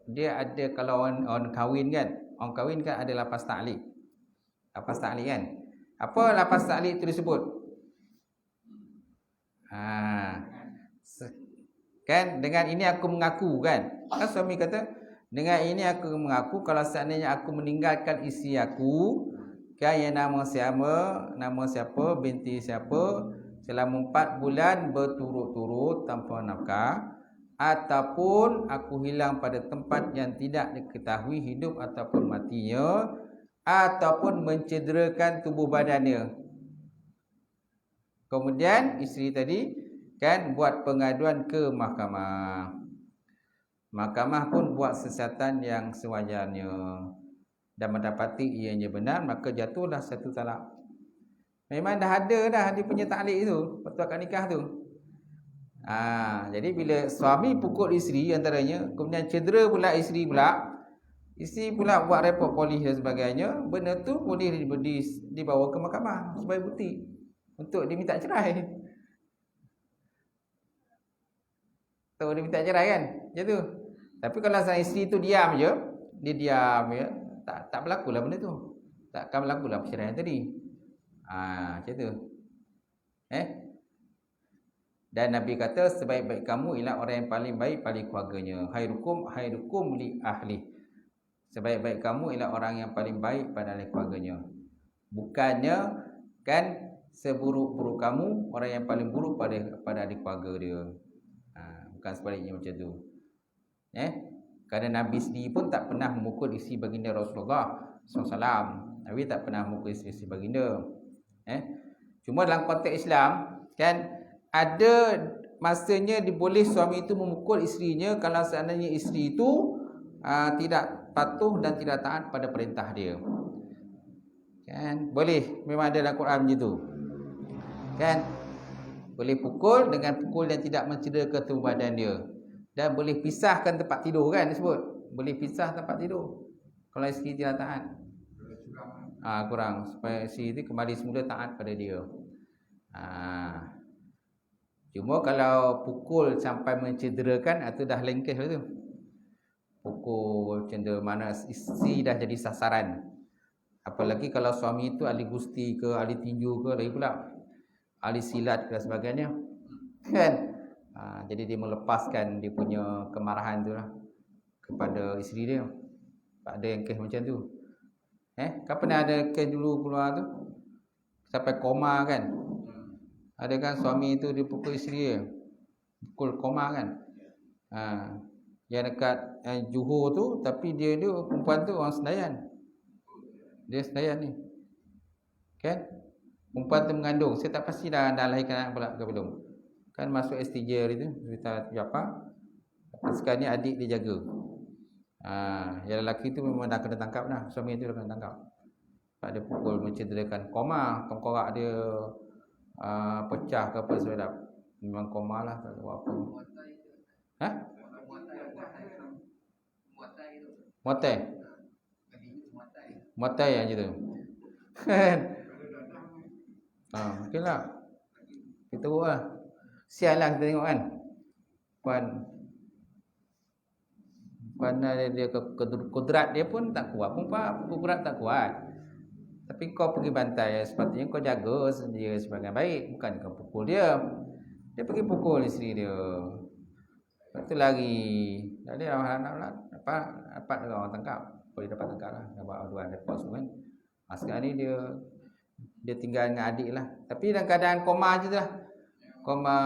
dia ada, kalau orang kahwin kan, orang kahwin kan ada lafaz ta'liq. Lafaz ta'liq kan. Apa lafaz ta'liq itu disebut? Kan dengan ini aku mengaku kan. Kan suami kata dengan ini aku mengaku kalau seandainya aku meninggalkan isteri aku, kan yang nama siapa, binti siapa, selama 4 bulan berturut-turut tanpa nafkah, ataupun aku hilang pada tempat yang tidak diketahui hidup ataupun matinya, ataupun mencederakan tubuh badannya. Kemudian isteri tadi kan buat pengaduan ke mahkamah. Mahkamah pun buat siasatan yang sewajarnya dan mendapati ianya benar, maka jatuhlah satu talak. Memang dah ada dia punya ta'liq tu, waktu akad nikah tu. Jadi bila suami pukul isteri antaranya, kemudian cedera pula isteri pula buat report polis dan sebagainya, benda tu boleh dibawa ke mahkamah sebagai bukti untuk diminta cerai. Tahu dia minta cerai kan? Macam tu. Tapi kalau sang isteri tu diam je, dia diam je, tak berlakulah benda tu. Takkan berlakulah perceraian tadi. Macam tu. Dan Nabi kata sebaik-baik kamu ialah orang yang paling baik pada keluarganya. Khairukum li ahli. Sebaik-baik kamu ialah orang yang paling baik pada ahli keluarganya. Bukannya kan seburuk-buruk kamu orang yang paling buruk pada ahli keluarga dia. Bukan sebaliknya macam tu. Kerana Nabi sendiri pun tak pernah memukul isteri baginda Rasulullah SAW. Nabi tak pernah memukul isteri baginda. Cuma dalam konteks Islam kan ada masanya diboleh suami itu memukul isterinya kalau seandainya isteri itu tidak patuh dan tidak taat pada perintah dia. Kan boleh, memang ada dalam Quran macam tu. Kan boleh pukul dengan pukul yang tidak mencederakan tubuh badan dia. Dan boleh pisahkan tempat tidur kan disebut. Boleh pisah tempat tidur kalau isteri tidak taat. Kurang supaya isteri itu kembali semula taat pada dia. Cuma kalau pukul sampai mencederakan, itu dah lengkeh lah tu. Pukul cendera mana isteri dah jadi sasaran. Apalagi kalau suami itu ahli gusti ke, ahli tinju ke, lagi pula ahli silat dan sebagainya. Kan? Jadi dia melepaskan dia punya kemarahan tu lah kepada isteri dia. Tak ada yang kes macam tu. Kan pernah ada kes dulu keluar tu sampai koma kan. Ada kan suami tu dia pukul isteri dia, pukul koma kan. Yang dekat Johor tu, tapi dia perempuan tu orang Senayan. Dia Senayan ni. Kan? Perempuan tu mengandung. Saya tak pasti dah lahirkan anak pula ke belum. Kan masuk STJ hari tu, cerita apa. Sekarang ni adik dia jaga. Yang lelaki tu memang dah kena tangkap dah. Suami tu dah kena tangkap. Sebab dia pukul mencederakan koma. Tengkorak dia pecah ke apa sebab memang koma lah, tak tahu apa. Motai. Lagi itu matai. Motai aja tu. Kan? Okey lah. Kita buat lah. Sial lah kita tengok kan. Puan dia kudrat dia pun tak kuat. Perempuan kudrat tak kuat. Tapi kau pergi bantai, sepatutnya kau jaga dia sebagai baik. Bukan kau pukul dia. Dia pergi pukul isteri dia. Lepas tu lari. Jadi anak-anak dapat orang tangkap. Boleh dapat tangkap lah. Dapat aduan dapat semua kan. Sekarang ni dia tinggal dengan adik lah. Tapi dalam keadaan koma je lah. Koma,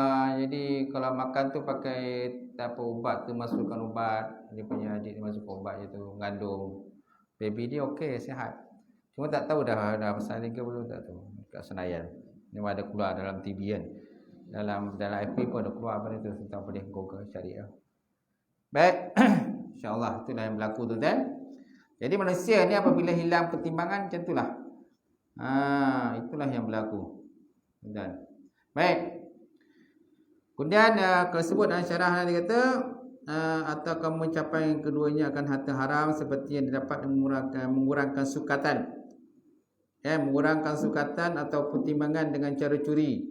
jadi kalau makan tu pakai ubat tu, masukkan ubat. Dia punya adik dia masukkan ubat je tu, mengandung. Baby dia okey, sihat. Cuma tak tahu dah pasal ni ke belum, tak tahu. Kat Senayan. Ni ada keluar dalam TV kan. Dalam FB pun ada keluar apa tu, tentang boleh Google cari lah. Baik. InsyaAllah itulah yang berlaku tu kan. Jadi manusia ni apabila hilang pertimbangan macam itulah. Itulah yang berlaku. Dan baik. Kemudian kalau sebut dalam syarah dia kata atau kamu mencapai yang keduanya akan harta haram seperti yang didapat mengurangkan sukatan. Mengurangkan sukatan atau pertimbangan dengan cara curi,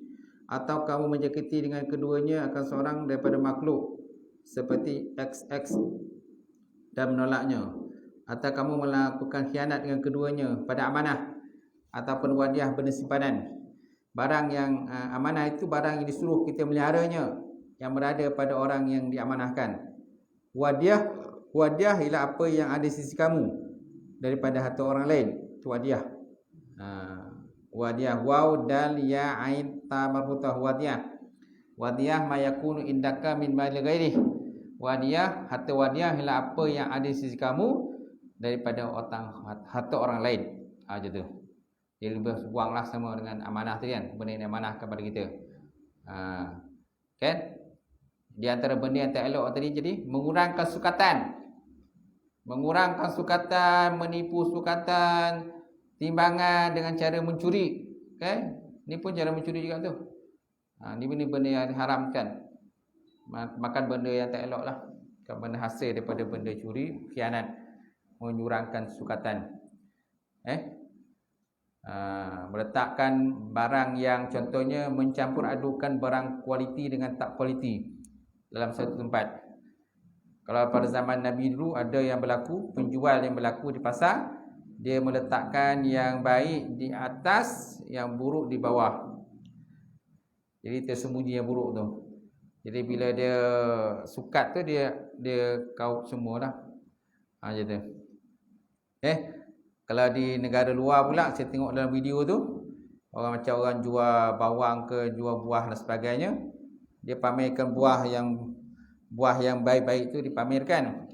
atau kamu menjagiti dengan keduanya akan seorang daripada makhluk seperti XX dan menolaknya, atau kamu melakukan khianat dengan keduanya pada amanah ataupun wadiah benda simpanan. Barang yang amanah itu barang yang disuruh kita meliharanya, yang berada pada orang yang diamanahkan. Wadiah ialah apa yang ada di sisi kamu daripada harta orang lain. Itu wadiah. Wadiah waw dal ya ain ta marbutah wadiah. Wadiah ma yakunu indaka min mali ghairi. Wadiah, harta wadiah ialah apa yang ada di sisi kamu daripada harta orang lain. Macam tu. Dia lebih buanglah sama dengan amanah tu kan. Benda yang amanah kepada kita. Kan? Di antara benda yang tak elok tadi jadi mengurangkan sukatan. Mengurangkan sukatan, menipu sukatan, timbangan dengan cara mencuri. Kan? Ni pun cara mencuri juga tu. Ni benda yang diharamkan. Makan benda yang tak elok lah. Benda hasil daripada benda curi, khianat, menyurangkan sukatan. Meletakkan barang yang contohnya mencampur adukan barang kualiti dengan tak kualiti dalam satu tempat. Kalau pada zaman Nabi dulu ada yang berlaku, penjual yang berlaku di pasar, dia meletakkan yang baik di atas, yang buruk di bawah. Jadi tersembunyi yang buruk tu. Jadi bila dia sukat tu dia kaut semualah. Macam tu. Kalau di negara luar pula, saya tengok dalam video tu, orang jual bawang ke, jual buah dan sebagainya, dia pamerkan buah yang baik-baik tu dipamerkan.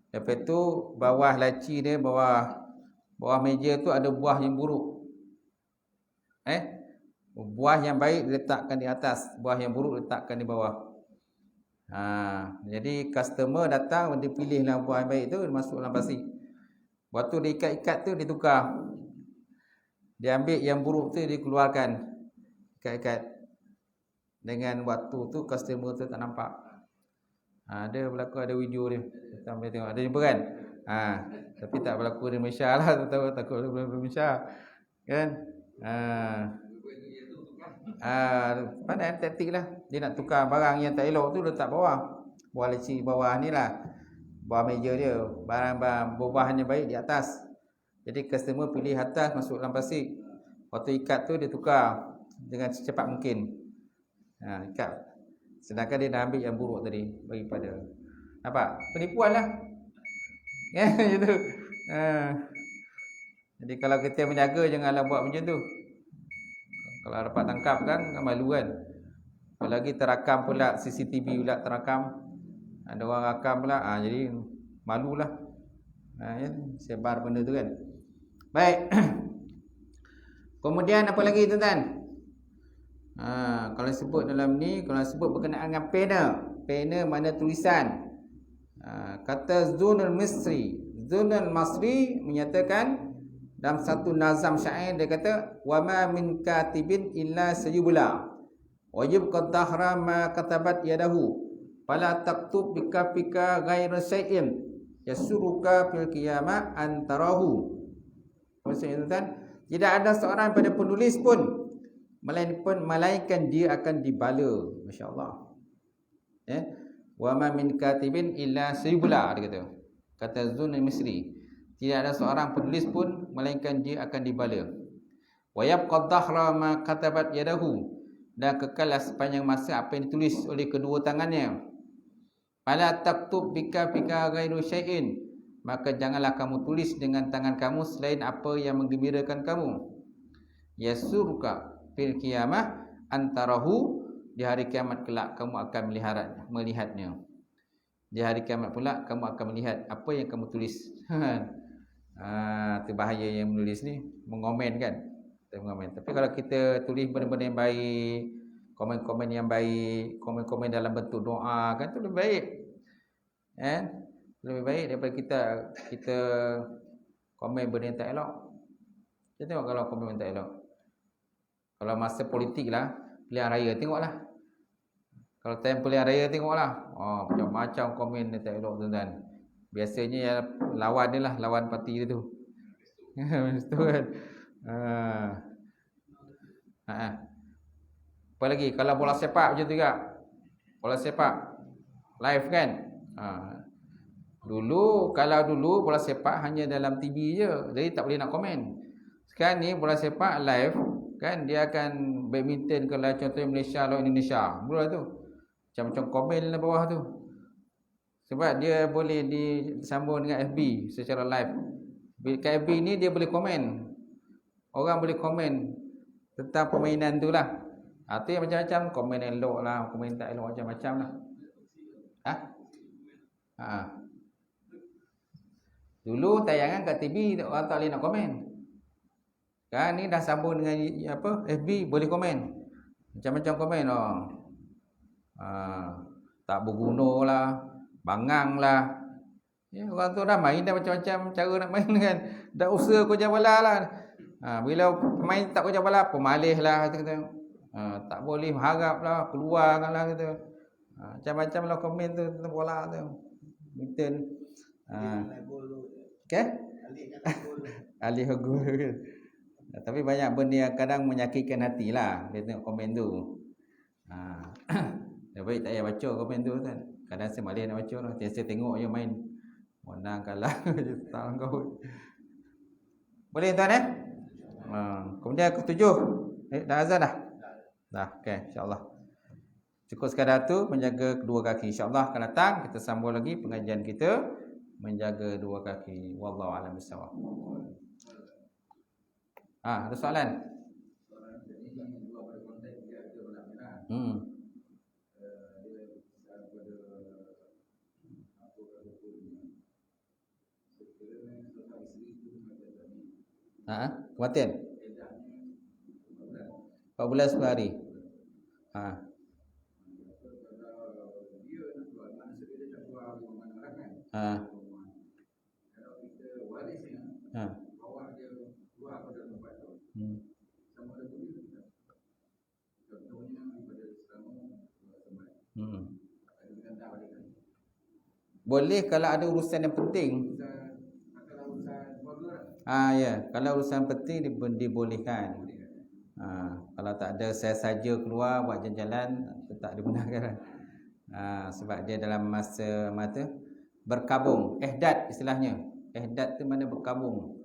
Lepas tu bawah laci dia, bawah meja tu ada buah yang buruk. Buah yang baik diletakkan di atas, buah yang buruk diletakkan di bawah. Jadi customer datang, dia pilihlah buah yang baik tu, dia masuk dalam plastik. Waktu dia ikat-ikat tu dia tukar. Dia ambil yang buruk tu dia keluarkan. Ikat-ikat. Dengan waktu tu customer tu tak nampak. Ada berlaku, ada video dia. Kita boleh tengok. Ada jumpa kan? Tapi tak berlaku di Malaysia lah. Takut di Malaysia. Kan? Pandai taktik lah. Dia nak tukar barang yang tak elok tu letak bawah. Buah leci bawah ni lah. Bawah meja dia, barang-barang buah-buahannya baik di atas. Jadi customer pilih atas, masuk dalam plastik. Waktu ikat tu dia tukar dengan secepat mungkin. Ikat. Sedangkan dia dah ambil yang buruk tadi bagi pada. Nampak? Penipuan lah. Gitu. Jadi kalau kita menjaga, janganlah buat macam tu. Kalau dapat tangkap kan malu kan. Apalagi terakam pula, CCTV pula terakam. Ada orang rakam pula, jadi malulah. Sebar benda tu kan. Baik. Kemudian apa lagi tuan-tuan? Kalau sebut dalam ni, kalau sebut berkenaan dengan pena. Pena mana tulisan. Kata Zunul Masri menyatakan dalam satu nazam syair, dia kata wa ma min katibin illa sayubla wa yubqa dahra ma katabat yadahu fala taktub bikafika ghairu syai'in Yasuruka fil qiyamah antarahu. Maksudnya tuan, tidak ada seorang pada penulis pun melainkan dia akan dibala. Masya-Allah. Wa ma min katibin illa sayubla, dia kata. Kata Zun al-Misri, tidak ada seorang penulis pun melainkan dia akan dibala. Wa yabqa dhahra ma katabat yadahu, dan kekallah sepanjang masa apa yang ditulis oleh kedua tangannya. Fala taktub bika ghairu syai'in, maka janganlah kamu tulis dengan tangan kamu selain apa yang menggembirakan kamu. Yasuruka fil qiyamah antarahu, di hari kiamat kelak kamu akan melihatnya. Di hari kiamat pula kamu akan melihat apa yang kamu tulis. Itu bahaya yang menulis ni, mengomen kan. Kita mengomen. Tapi kalau kita tulis benda-benda yang baik, komen-komen yang baik, komen-komen dalam bentuk doa, kan tu lebih baik. Lebih baik daripada kita komen benda yang tak elok. Kita tengok kalau komen yang tak elok. Kalau masa politik lah, pilihan raya, tengoklah. Kalau time pilihan raya, tengoklah. Macam-macam komen yang tak elok, tuan-tuan. Biasanya yang lawan dia lah, lawan parti dia tu. Itu kan. Apa lagi? Kalau bola sepak macam tu juga. Bola sepak live kan. Kalau dulu bola sepak hanya dalam TV je, jadi tak boleh nak komen. Sekarang ni bola sepak live kan, dia akan badminton kalau contohnya Malaysia lawan Indonesia. Mula tu macam-macam komen dalam bawah tu. Sebab dia boleh disambung dengan FB secara live. Kat FB ni dia boleh komen. Orang boleh komen tentang permainan tu lah. Tu yang macam-macam, komen elok lah, komen tak elok, macam-macam lah. Dulu tayangan kat TV orang tak boleh nak komen. Kan ni dah sambung dengan FB, boleh komen. Macam-macam komen. Tak berguna lah, bangang lah. Orang tu dah main dah macam-macam cara nak main kan. Dah usaha kerja bola lah. Bila main tak kerja bola, pemalih lah kata. Tak boleh harap lah, keluar lah kata. Macam-macam lah komen tu tentang bola tu. Betul. Okay? Alih gol kan. Tapi banyak benda yang kadang menyakitkan hati lah dia tengok komen tu. Dah baik tak payah baca komen tu kan. Kadang saya malas nak baca lah. Saya tengok je main. Menang kalah tak kau. Boleh tuan kemudian ketujuh. Dah azan dah? Dah, okey, insya-Allah. Cukup sekadar tu menjaga kedua kaki. Insya-Allah akan datang kita sambung lagi pengajian kita menjaga dua kaki. Wallahu a'lam bissawab. Ada soalan? Kematian 4 bulan 10 hari. Boleh kalau ada urusan yang penting. Ya, kalau urusan penting dibolehkan. Kalau tak ada saya saja keluar buat jalan-jalan, tak dibenarkan. Sebab dia dalam masa berkabung, ihdad istilahnya. Ihdad tu mana berkabung.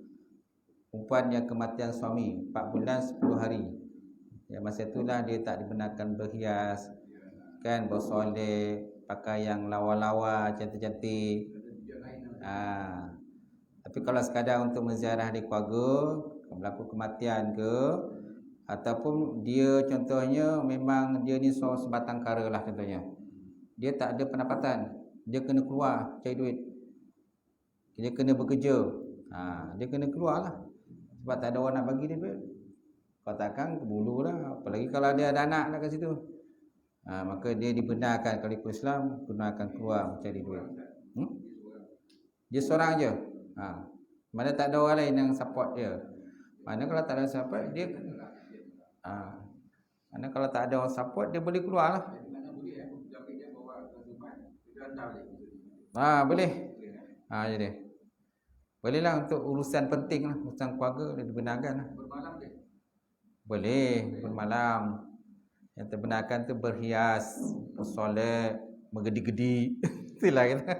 Perempuan yang kematian suami 4 bulan 10 hari. Ya, masa itulah dia tak dibenarkan berhias, kan, bersolek, pakai yang lawa-lawa, cantik-cantik. Tapi kalau sekadar untuk menziarah di keluarga, berlaku kematian ke, ataupun dia contohnya memang dia ni seorang sebatang kara lah contohnya. Dia tak ada pendapatan, dia kena keluar cari duit. Dia kena bekerja. Dia kena keluar lah. Sebab tak ada orang nak bagi dia duit. Kalau takkan kebulu lah. Apalagi kalau dia ada anak kat situ. Maka dia dibenarkan kalau ikut Islam gunakan keluar mencari duit. Dia seorang je. Mana tak ada orang lain yang support dia. Mana kalau tak ada support dia mana kalau tak ada orang support dia boleh keluar lah. Boleh. Jadi bolehlah untuk urusan penting lah, urusan keluarga dia dibenarkan lah. Bermalam dia. Boleh bermalam. Yang terbenarkan tu berhias, bersolat, bergedi-gedi. Itulah kita.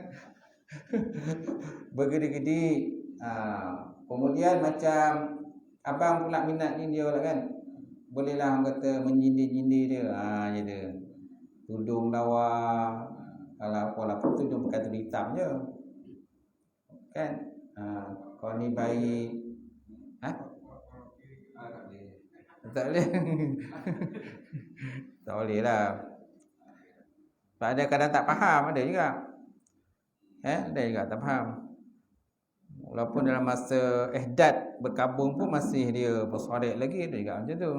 Bergedi-gedi. Kemudian macam abang pula minat ni dia lah kan. Bolehlah orang kata menyindir-nyindir dia. Gitu. Tudung lawa. Kalau apa tudung bukan tudung hitam je. Kan? Kau ni baik. Tak boleh. Tak boleh. Tak boleh lah. Sebab ada kadang tak faham, ada juga. Ada juga tak faham. Walaupun dalam masa ihdad berkabung pun masih dia bersolat lagi, ada juga macam tu.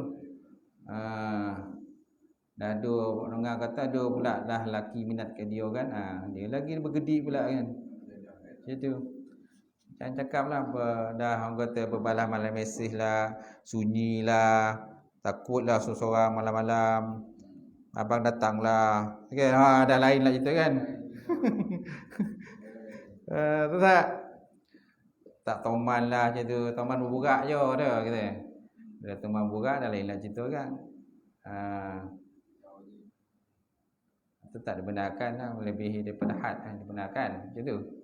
Dah ada orang kata ada pula dah laki minat ke dia kan. Dia lagi bergedi pula kan. Macam tu. Jangan cakap lah dah orang kata berbalas malam mesej lah, sunyi lah, takutlah seorang malam-malam abang datanglah kan. Dah lain lah cerita kan. Tu tak toman lah macam tu, toman berburak je dah kata. Bila toman berburak dah lain lah cerita kan. Itu tak dibenarkan lah, melebihi daripada had dibenarkan macam tu.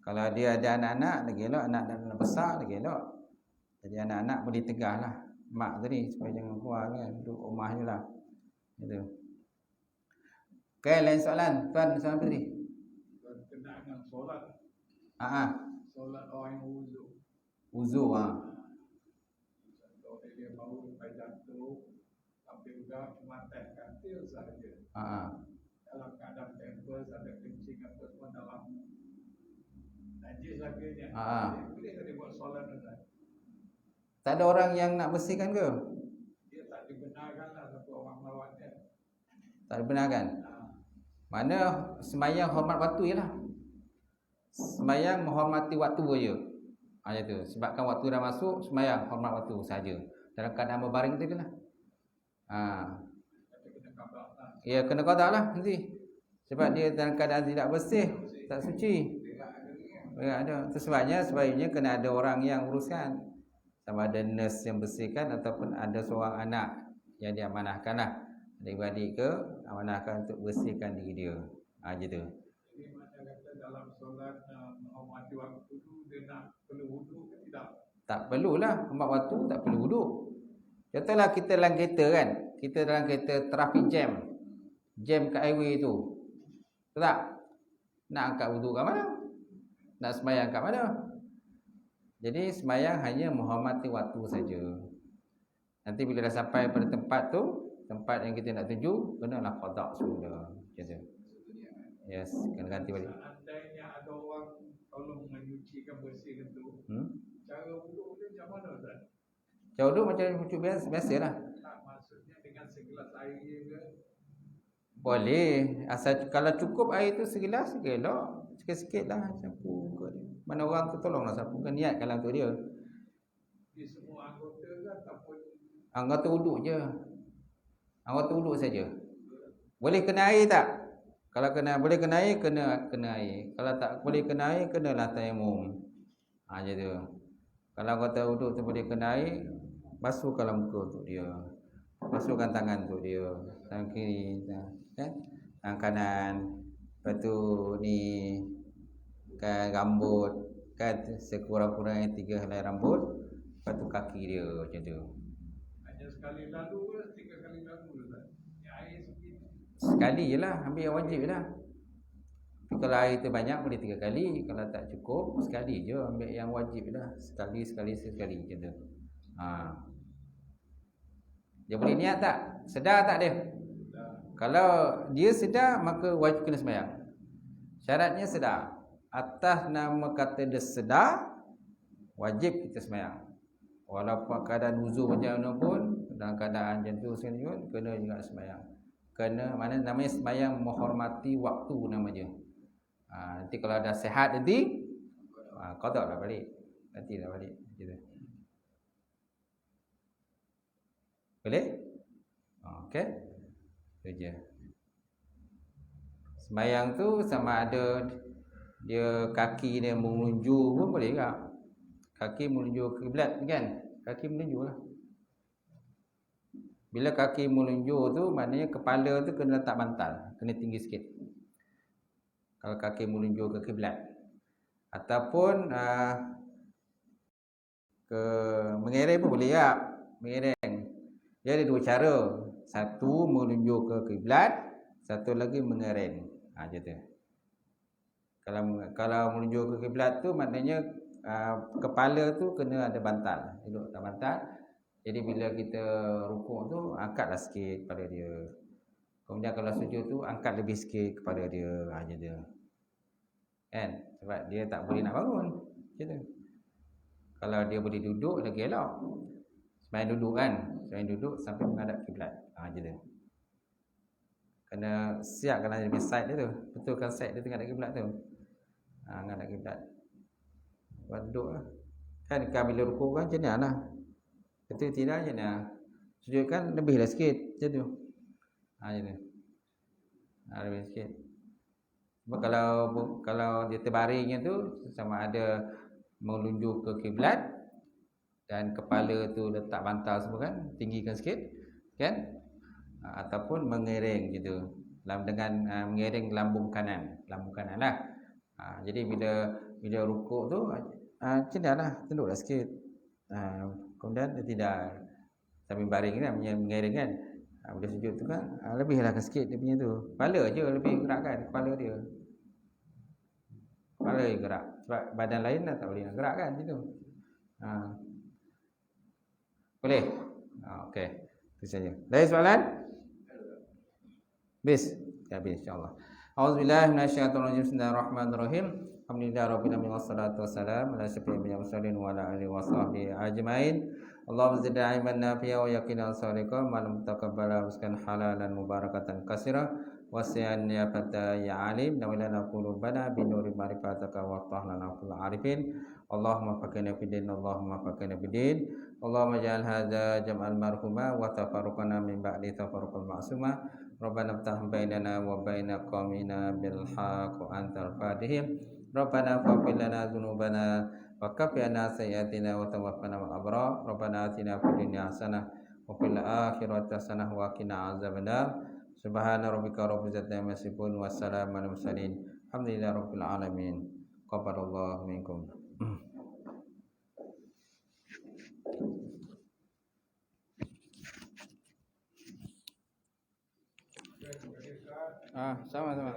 Kalau dia ada anak-anak lagi elok, anak besar lagi elok. Jadi anak-anak boleh tegah lah mak tadi supaya jangan keluar kan, duduk rumah je lah. Gitu. Okay, lain soalan. Tuan, soalan apa tadi? Kena dengan solat. Solat orang yang wuzu. Wuzu Contoh dia baru sampai jatuh, tapi udah cuma teh katil sahaja. Dalam keadaan tempel, ada kencing apa semua dalam najis lagi. Boleh tak dia buat solat dengan? Tak ada orang yang nak bersihkan ke? Dia tak dibenarkan lah satu orang melawatnya. Tak dibenarkan? Mana sembahyang hormat waktu je lah. Sembahyang menghormati waktu je. Macam tu. Sebabkan waktu dah masuk, sembahyang hormat waktu saja. Dalam keadaan berbaring tu je lah. Ya, kena qada lah nanti. Sebab dia dalam keadaan tidak bersih, tak suci. Ada. Itu sebaiknya kena ada orang yang uruskan. Sama ada nurse yang bersihkan ataupun ada seorang anak yang diamanahkan lah. Adik-beradik ke amanahkan untuk bersihkan diri dia. Macam tu. Jadi macam kata dalam solat menghormati waktu tu dia nak perlu wudu ke tidak? Tak perlulah hormat waktu, tak perlu wudu. Contohlah kita dalam kereta kan. Kita dalam kereta traffic jam. Jam kat highway tu. Betul tak? Nak angkat wudu kat mana? Nak sembahyang kat mana? Jadi sembahyang hanya menghormati waktu saja. Nanti bila dah sampai pada tempat tu, tempat yang kita nak tuju, kenalah qada semula. Macam tu. Yes, kena ganti balik. Andainya ada orang tolong menyucikan bersihkan tu. Cara wudu dia macam mana Ustaz? Cara wudu macam wudu biasalah. Tak, maksudnya dengan segelas air ke? Boleh. Asal kalau cukup air tu segelas, elok. Sikit-sikit lah sapu kot dia. Mana orang tu tolonglah sapu, kan niatkanlah untuk dia. Di semua anggota ke ataupun anggota wuduk je. Anggota wuduk saja. Boleh kena air tak? Kalau boleh kena air, kena air. Kalau tak boleh kena air, kenalah tayamum. Macam tu. Kalau anggota wuduk tu boleh kena air, basuhkanlah muka untuk dia. Basuhkan tangan untuk dia. Tangan kiri, tangan kanan. Lepas tu ni kan rambut kan sekurang-kurangnya 3 helai rambut. Lepas tu kaki dia macam tu. hanya sekali lalu ke 3 kali lalu Ustaz? Yang air sikit. Sekali je lah, ambil yang wajib je lah. Tapi kalau air tu banyak boleh 3 kali. Kalau tak cukup, sekali je ambil yang wajib je lah. Sekali macam tu. Dia boleh niat tak? Sedar tak dia? Kalau dia sedar, maka wajib kena sembahyang. Syaratnya sedar. Atas nama kata dia sedar, wajib kita sembahyang. Walaupun keadaan wuzu macam mana pun, dalam keadaan macam tu pun, kena juga sembahyang. Kena, mana namanya sembahyang menghormati waktu namanya. Nanti kalau dah sihat nanti, qada lah balik. Nanti dah balik. Gitu. Boleh? Okey. Itu je. Sembahyang tu sama ada dia kaki dia menunjuk pun boleh tak? Kaki menunjuk kiblat kan? Kaki menunjuk lah. Bila kaki menunjuk tu maknanya kepala tu kena letak bantal, kena tinggi sikit. Kalau kaki menunjuk ke kiblat. Ataupun ke mengereng pun boleh tak? Mengereng. Dia ada dua cara. Satu menunjuk ke kiblat, satu lagi mengereng. Macam tu. Kalau menunjuk ke kiblat tu maknanya kepala tu kena ada bantal. Duduk atas bantal. Jadi bila kita rukuk tu angkatlah sikit kepala dia. Kemudian kalau sujud tu angkat lebih sikit kepala dia. Macam tu. Kan? Sebab dia tak boleh nak bangun. Macam tu. Kalau dia boleh duduk lagi elok. Sembahyang duduk kan? Sembahyang duduk sampai menghadap kiblat. Macam tu. Kena siapkan dia punya side dia tu. Betulkan side dia tengah ada kiblat tu. Menghadap kiblat. Buat duduk lah. Kan bila rukuk kan macam mana lah. Betul tidak macam mana. Sujud kan lebihlah sikit. Macam tu. Macam tu. Lebih sikit. Sebab kalau dia terbaringnya tu sama ada menunjuk ke kiblat dan kepala tu letak bantal semua kan, tinggikan sikit kan, ataupun mengereng gitu dengan mengereng lambung kanan lah. Jadi bila rukuk tu macam lah, tunduklah sikit, kemudian dia tidak sambil baring kan, mengereng kan. Bila sujud tu kan lebihlah sikit dia punya tu, kepala je lebih gerakkan, kepala dia gerak. Sebab badan lain dah tak boleh nak gerak kan macam tu. Boleh? Okey. Itu saja. Lain soalan? Habis insya-Allah. Auzubillahi minasyaitonir rajim. Bismillahirrahmanirrahim. Alhamdulillahirabbil alamin wassalatu wassalamu ala asyrofil mursalin wa ala alihi washabbihi ajmain. Allahumma zid ilman nafi'a wa yaqinan shadiqa wa lam taqabbala rizqan halalan mubarakatan katsira. Wasi'an ya fata ya alim nawilana qulubana bi nuri ma'rifataka wa tahlana fil arifin. Allahumma faqina fid din, Allahumma faqina fid din. Allahumma ja'al hadza jam'al marhuma wa tafarruqana min ba'di tafarruqal ma'suma. Rabbana iftah bainana wa baina qaumina bil haqq wa antal fatihim. Rabbana faghfir lana dzunubana wa kaffir 'anna sayyi'atina wa tawaffana ma'al abrar. Rabbana atina fid dunya hasanah wa fil akhirati hasanah wa qina azabannar. Subhana rabbika rabbil izzati amma yasifun wa salamun alal mursalin. Alhamdulillahi rabbil alamin. Qabbalallahu minkum. Sama-sama.